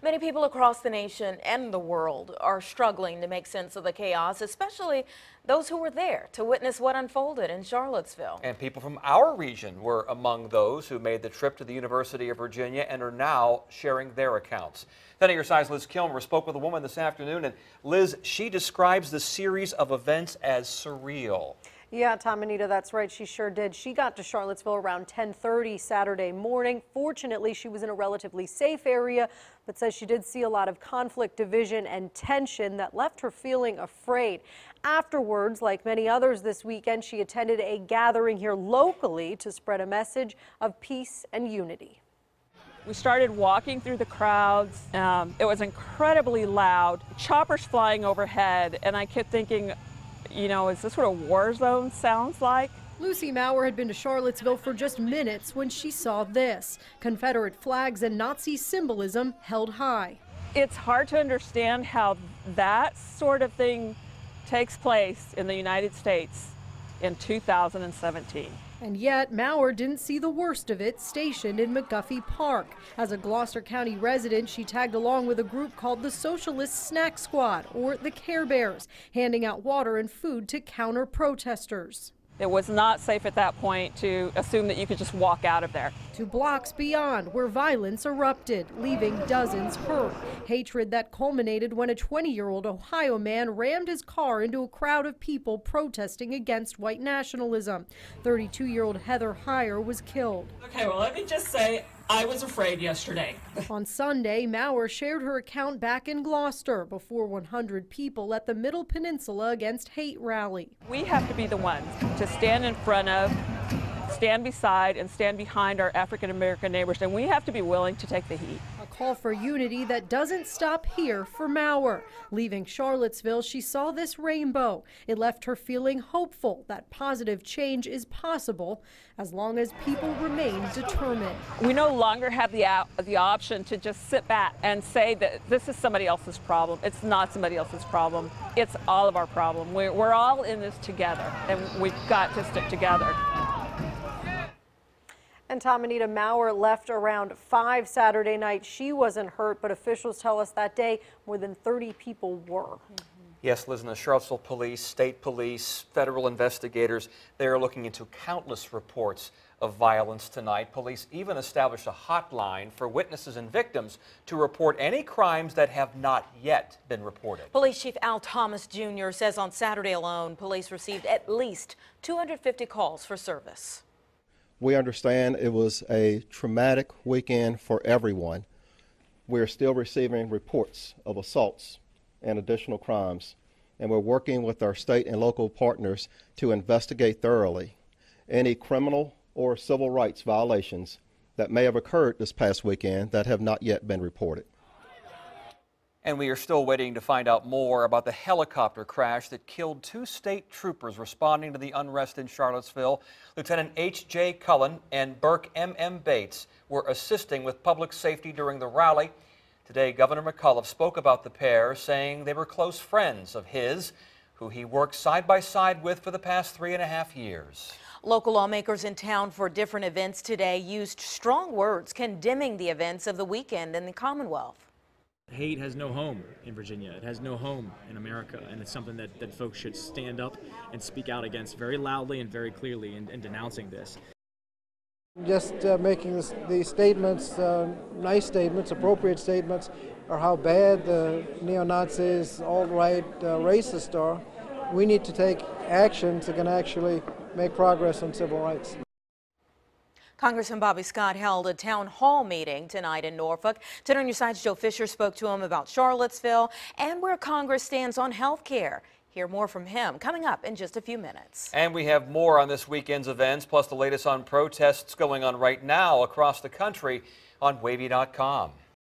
Many people across the nation and the world are struggling to make sense of the chaos, especially those who were there to witness what unfolded in Charlottesville. And people from our region were among those who made the trip to the University of Virginia and are now sharing their accounts. 10 on your side's Liz Kilmer spoke with a woman this afternoon, and Liz, she describes the series of events as surreal. Yeah, Tom, Anita, that's right. She sure did. She got to Charlottesville around 10:30 Saturday morning. Fortunately, she was in a relatively safe area, but says she did see a lot of conflict, division, and tension that left her feeling afraid. Afterwards, like many others this weekend, she attended a gathering here locally to spread a message of peace and unity. We started walking through the crowds. It was incredibly loud, choppers flying overhead, and I kept thinking, you know, is this what a war zone sounds like? Lucy Maurer had been to Charlottesville for just minutes when she saw this. Confederate flags and Nazi symbolism held high. It's hard to understand how that sort of thing takes place in the United States in 2017. And yet, Maurer didn't see the worst of it stationed in McGuffey Park. As a Gloucester County resident, she tagged along with a group called the Socialist Snack Squad, or the Care Bears, handing out water and food to counter protesters. It was not safe at that point to assume that you could just walk out of there. 2 blocks beyond, where violence erupted, leaving dozens hurt. Hatred that culminated when a 20-year-old Ohio man rammed his car into a crowd of people protesting against white nationalism. 32-year-old Heather Heyer was killed. Okay, well, let me just say, I was afraid yesterday. On Sunday, Maurer shared her account back in Gloucester before 100 people at the Middle Peninsula Against Hate rally. We have to be the ones to stand in front of, stand beside, and stand behind our African American neighbors, and we have to be willing to take the heat. A call for unity that doesn't stop here for Maurer. Leaving Charlottesville, she saw this rainbow. It left her feeling hopeful that positive change is possible as long as people remain determined. We no longer have the option to just sit back and say that this is somebody else's problem. It's not somebody else's problem. It's all of our problem. We're all in this together, and we've got to stick together. And Tom, Anita, Maurer left around 5 Saturday night. She wasn't hurt, but officials tell us that day more than 30 people were. Yes, Liz, and the Charlottesville police, state police, federal investigators, they are looking into countless reports of violence tonight. Police even established a hotline for witnesses and victims to report any crimes that have not yet been reported. Police Chief Al Thomas Jr. says on Saturday alone, police received at least 250 calls for service. We understand it was a traumatic weekend for everyone. We're still receiving reports of assaults and additional crimes, and we're working with our state and local partners to investigate thoroughly any criminal or civil rights violations that may have occurred this past weekend that have not yet been reported. And we are still waiting to find out more about the helicopter crash that killed 2 state troopers responding to the unrest in Charlottesville. Lieutenant H.J. Cullen and Burke M.M. Bates were assisting with public safety during the rally. Today, Governor McAuliffe spoke about the pair, saying they were close friends of his, who he worked side by side with for the past 3.5 years. Local lawmakers in town for different events today used strong words condemning the events of the weekend in the Commonwealth. Hate has no home in Virginia. It has no home in America, and it's something that folks should stand up and speak out against very loudly and very clearly in denouncing this. Just making these statements, nice statements, appropriate statements, are how bad the neo-Nazis, alt-right, racists are. We need to take actions that can actually make progress on civil rights. Congressman Bobby Scott held a town hall meeting tonight in Norfolk. 10 on your side's Joe Fisher spoke to him about Charlottesville and where Congress stands on health care. Hear more from him coming up in just a few minutes. And we have more on this weekend's events, plus the latest on protests going on right now across the country on wavy.com.